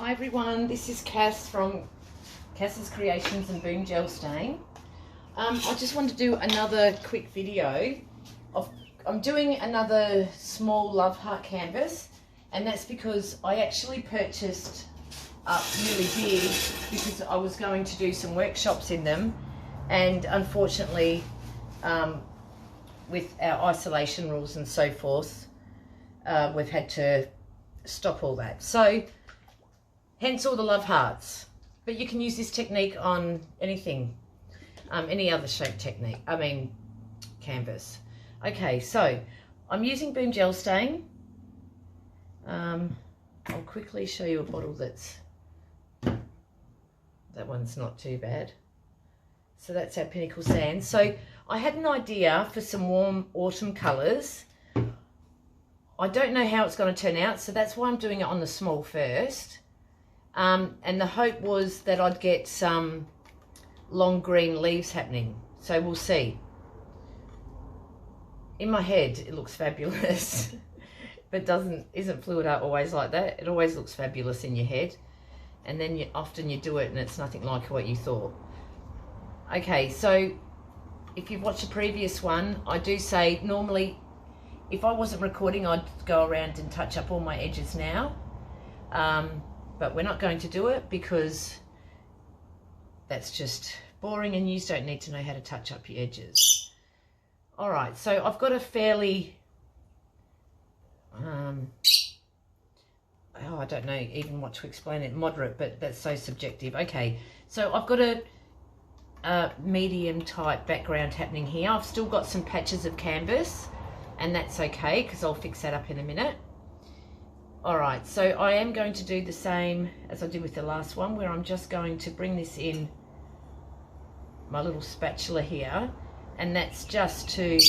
Hi everyone, this is Cass from Cass's Creations and Boom Gel Stain. I just want to do another quick video I'm doing another small love heart canvas, and that's because I actually purchased up really big because I was going to do some workshops in them, and unfortunately with our isolation rules and so forth, we've had to stop all that. So hence all the love hearts. But you can use this technique on anything, any other shape technique, canvas. Okay, so I'm using Boom Gel Stain. I'll quickly show you a bottle that one's not too bad. So that's our Pinnacle Sand. So I had an idea for some warm autumn colours. I don't know how it's going to turn out, so that's why I'm doing it on the small first. And the hope was that I'd get some long green leaves happening. So we'll see. In my head, it looks fabulous, but isn't fluid art always like that? It always looks fabulous in your head, and then often you do it and it's nothing like what you thought. Okay, so if you've watched a previous one, I do say normally, if I wasn't recording, I'd go around and touch up all my edges now. But we're not going to do it because that's just boring and you don't need to know how to touch up your edges. All right, so I've got a fairly, I don't know even what to explain it, moderate, but that's so subjective. Okay, so I've got a medium type background happening here. I've still got some patches of canvas, and that's okay because I'll fix that up in a minute. All right, so I am going to do the same as I did with the last one, where I'm just going to bring this in my little spatula here, and that's just to,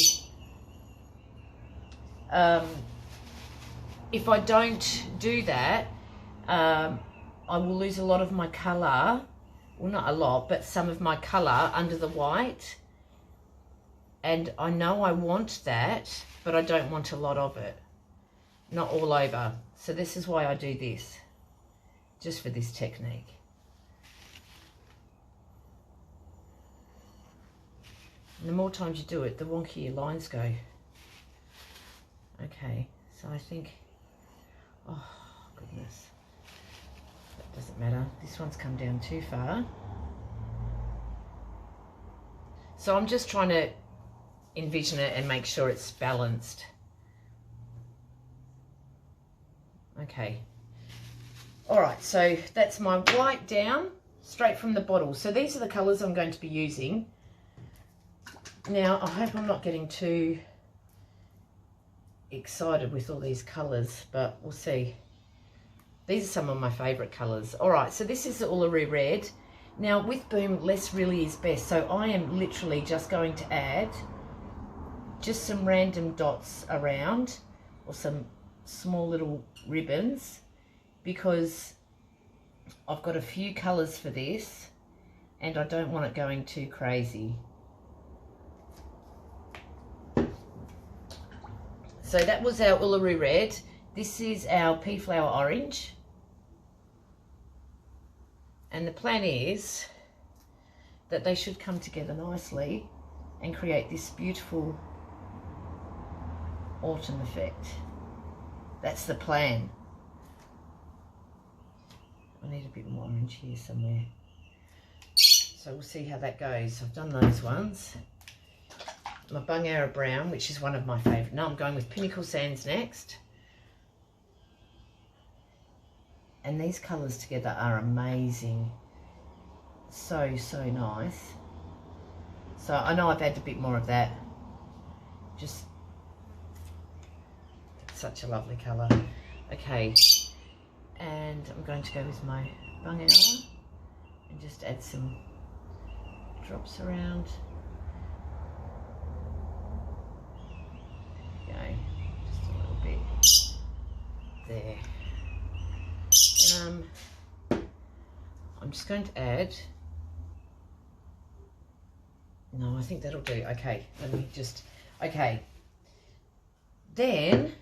if I don't do that, I will lose a lot of my colour, well not a lot, but some of my colour under the white, and I know I want that, but I don't want a lot of it, not all over. So this is why I do this, just for this technique. And the more times you do it, the wonkier your lines go. Okay, so I think, oh goodness, that doesn't matter. This one's come down too far. So I'm just trying to envision it and make sure it's balanced. Okay, all right, so that's my white down straight from the bottle. So these are the colours I'm going to be using. Now I hope I'm not getting too excited with all these colours, but we'll see. These are some of my favourite colours. All right, so this is the Uluru Red. Now with Boom, less really is best, so I am literally just going to add just some random dots around, or some small little ribbons, because I've got a few colours for this and I don't want it going too crazy. So that was our Uluru Red. This is our Pea Flower Orange, and the plan is that they should come together nicely and create this beautiful autumn effect. That's the plan. I need a bit more orange here somewhere. So we'll see how that goes. I've done those ones. My Bungarra Brown, which is one of my favourite. Now I'm going with Pinnacle Sands next. And these colours together are amazing. So, so nice. So I know I've added a bit more of that. Just such a lovely colour. Okay, and I'm going to go with my Bungarra and just add some drops around. There we go, just a little bit there. I'm just going to add, no, I think that'll do. Okay, let me just, okay, then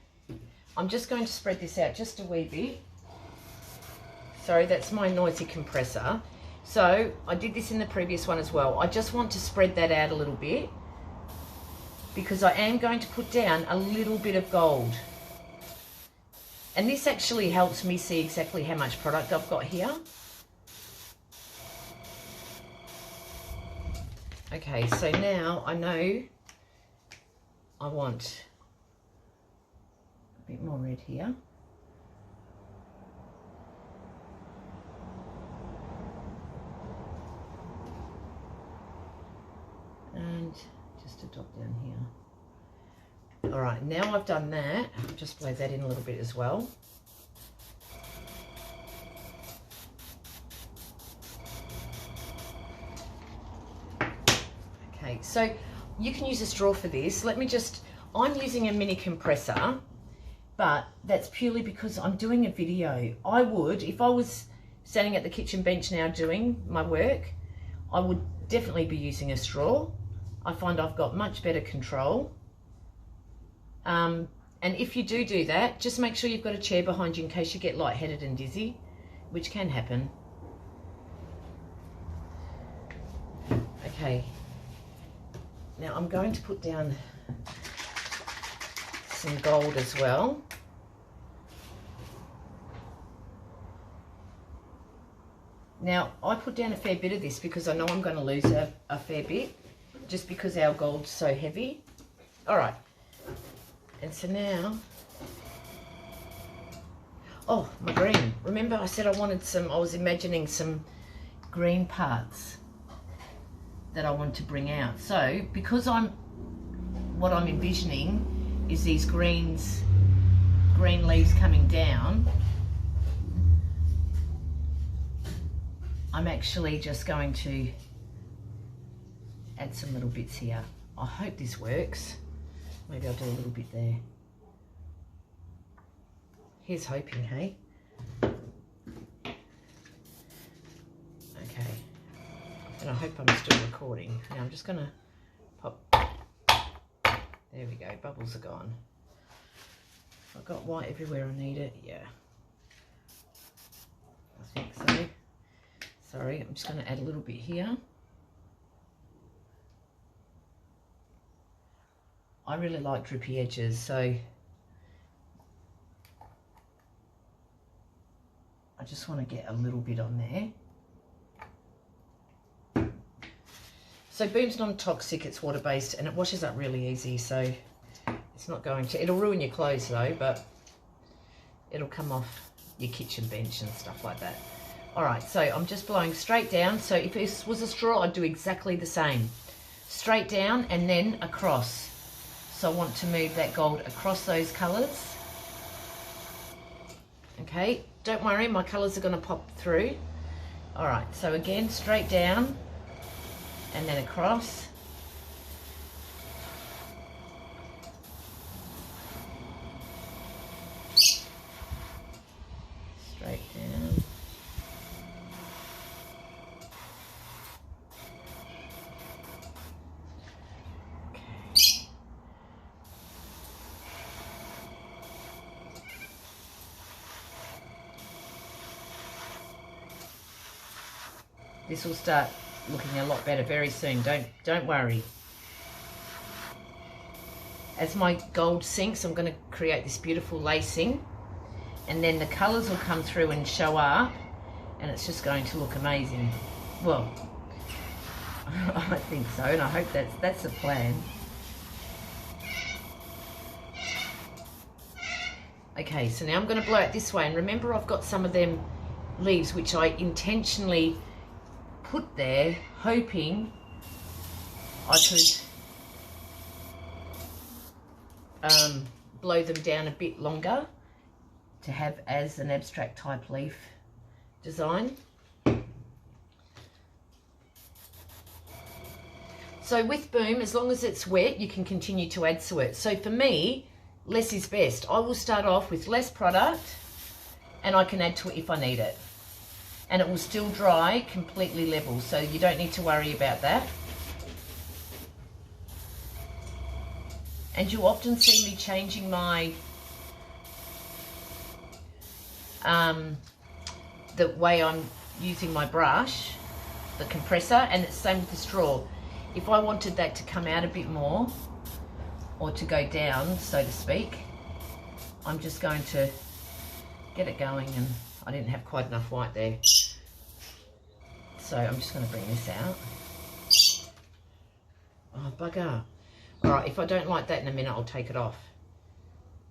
I'm just going to spread this out just a wee bit Sorry, that's my noisy compressor. So I did this in the previous one as well. I just want to spread that out a little bit because I am going to put down a little bit of gold. And this actually helps me see exactly how much product I've got here. Okay, so now I know I want a bit more red here. And just a dot down here. All right, now I've done that, I'll just blow that in a little bit as well. Okay, so you can use a straw for this. I'm using a mini compressor, but that's purely because I'm doing a video. I would, if I was standing at the kitchen bench now doing my work, I would definitely be using a straw. I find I've got much better control. And if you do that, just make sure you've got a chair behind you in case you get lightheaded and dizzy, which can happen. Okay. Now I'm going to put down some gold as well. Now I put down a fair bit of this because I know I'm going to lose a fair bit just because our gold's so heavy. All right. And so now, oh, my green. Remember I said I was imagining some green parts that I want to bring out. So because what I'm envisioning is these green leaves coming down, I'm actually just going to add some little bits here. I hope this works. Maybe I'll do a little bit there. Here's hoping, hey? Okay. And I hope I'm still recording. Now I'm just gonna pop. There we go, bubbles are gone. I've got white everywhere I need it, yeah. I think so. Sorry, I'm just gonna add a little bit here. I really like drippy edges, so I just want to get a little bit on there. So Boom's non-toxic, it's water-based, and it washes up really easy, so it's not going to, it'll ruin your clothes though, but it'll come off your kitchen bench and stuff like that. All right, so I'm just blowing straight down. So if this was a straw, I'd do exactly the same. Straight down and then across. So I want to move that gold across those colours. Okay, don't worry, my colours are going to pop through. All right, so again, straight down and then across. Straight down. This will start looking a lot better very soon. Don't worry. As my gold sinks, I'm going to create this beautiful lacing, and then the colours will come through and show up, and it's just going to look amazing. Well, I think so, and I hope that's the plan. Okay, so now I'm going to blow it this way, and remember I've got some of them leaves which I intentionally put there hoping I could blow them down a bit longer to have as an abstract type leaf design. So with Boom, as long as it's wet, you can continue to add to it. So for me, less is best. I will start off with less product and I can add to it if I need it. And it will still dry completely level, so you don't need to worry about that. And you often see me changing my the the way I'm using my brush, the compressor, and it's the same with the straw. If I wanted that to come out a bit more, or to go down, so to speak, I'm just going to get it going, and I didn't have quite enough white there. So I'm just going to bring this out. Oh, bugger. All right, if I don't like that in a minute, I'll take it off.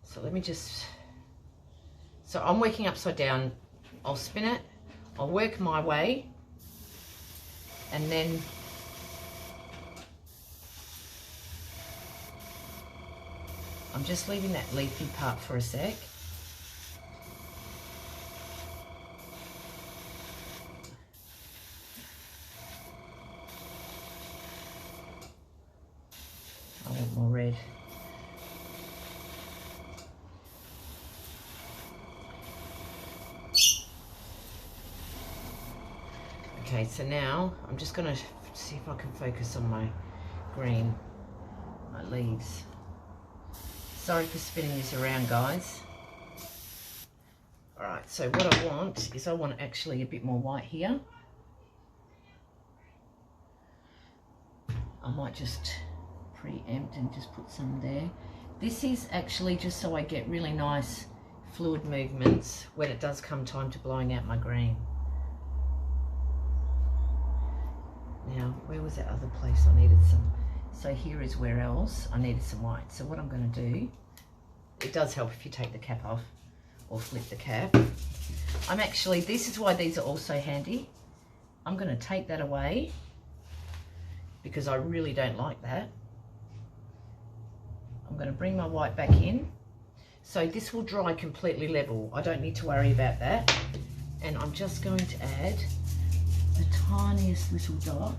So let me just... So I'm working upside down. I'll spin it. I'll work my way. And then... I'm just leaving that leafy part for a sec. I want more red. Okay, so now I'm just going to see if I can focus on my green, my leaves. Sorry for spinning this around, guys. All right, so what I want is I want actually a bit more white here. I might just preempt and just put some there. This is actually just so I get really nice fluid movements when it does come time to blowing out my green. Now, where was that other place I needed some? So here is where else I needed some white. So what I'm going to do, it does help if you take the cap off or flip the cap. I'm actually, this is why these are also handy. I'm going to take that away because I really don't like that. I'm going to bring my white back in. So this will dry completely level. I don't need to worry about that. And I'm just going to add the tiniest little dot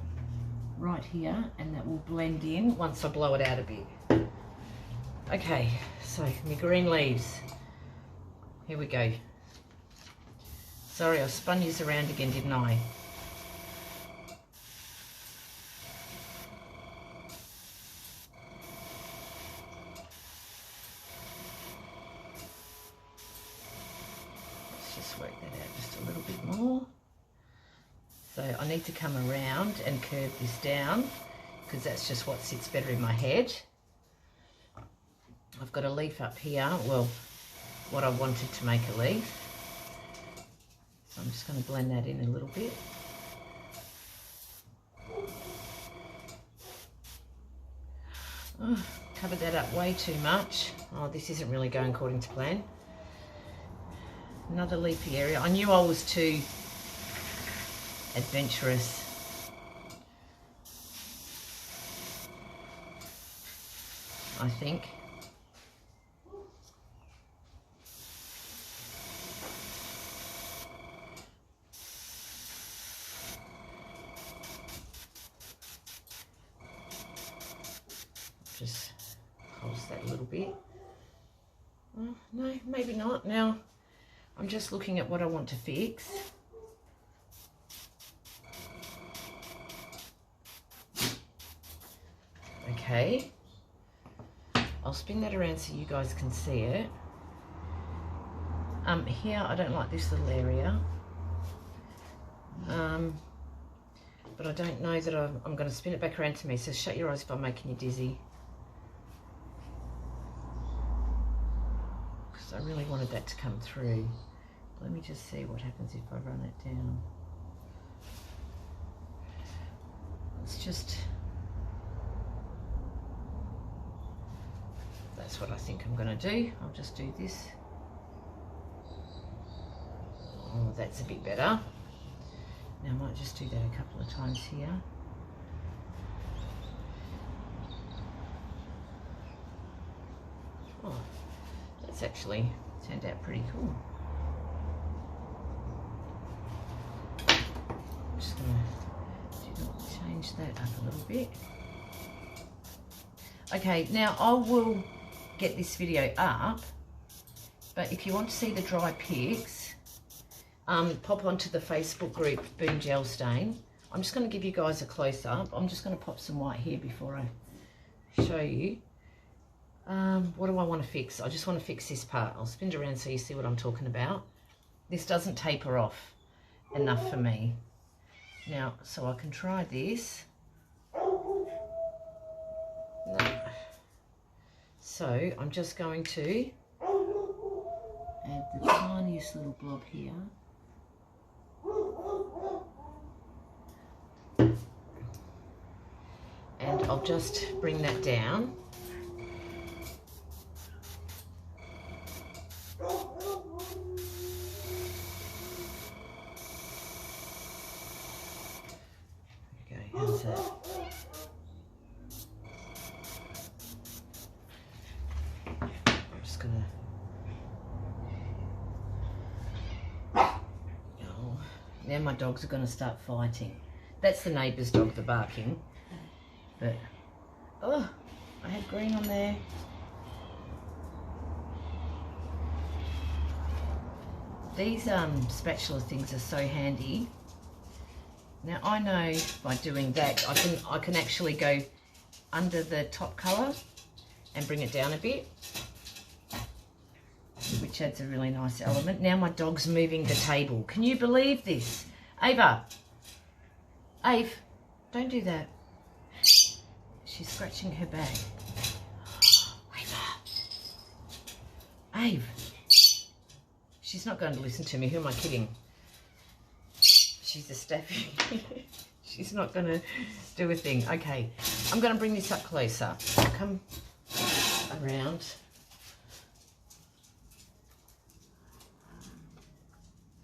right here, and that will blend in once I blow it out a bit. Okay, so my green leaves. Here we go. Sorry, I spun you around again, didn't I? Let's just work that out just a little bit more. So I need to come around and curve this down because that's just what sits better in my head. I've got a leaf up here, well, what I wanted to make a leaf. So I'm just going to blend that in a little bit. Oh, covered that up way too much. Oh, this isn't really going according to plan. Another leafy area. I knew I was too adventurous. I think. Just pulse that a little bit. Oh, no, maybe not. Now I'm just looking at what I want to fix. Okay, I'll spin that around so you guys can see it. Here I don't like this little area, but I don't know that I'm going to spin it back around to me, so shut your eyes if I'm making you dizzy, because I really wanted that to come through. Let me just see what happens if I run it down. It's just... That's what I think I'm going to do. I'll just do this. Oh, that's a bit better. Now I might just do that a couple of times here. Oh, that's actually turned out pretty cool. I'm just going to change that up a little bit. Okay, now I will get this video up, but if you want to see the dry pics, pop onto the Facebook group Boom Gel Stain. I'm just going to give you guys a close-up. I'm just going to pop some white here before I show you. What do I want to fix? I just want to fix this part. I'll spin it around so you see what I'm talking about. This doesn't taper off. enough for me. Now, so I can try this. So I'm just going to add the tiniest little blob here. And I'll just bring that down. Okay, how's that? I'm just gonna now my dogs are going to start fighting. That's the neighbour's dog, the barking. But, oh, I had green on there. These spatula things are so handy. Now I know by doing that I can actually go under the top colour and bring it down a bit, which adds a really nice element. Now my dog's moving the table. Can you believe this? Ava! Ave, don't do that. She's scratching her bag. Ave! She's not going to listen to me. Who am I kidding? She's a staffy. She's not going to do a thing. Okay, I'm going to bring this up closer. Come around.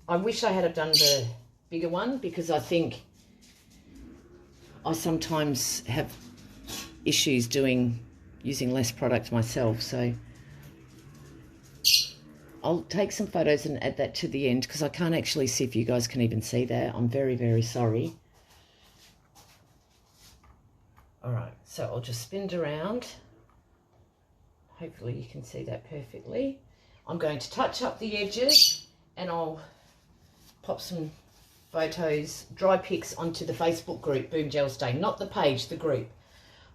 I wish I had done the bigger one because I think I sometimes have issues using less product myself. So I'll take some photos and add that to the end because I can't actually see if you guys can even see that. I'm very, very sorry. All right, so I'll just spin it around. Hopefully you can see that perfectly. I'm going to touch up the edges and I'll pop some photos, dry pics onto the Facebook group, Boom Gel Stain, not the page, the group.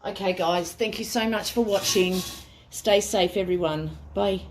Okay guys, thank you so much for watching. Stay safe everyone. Bye.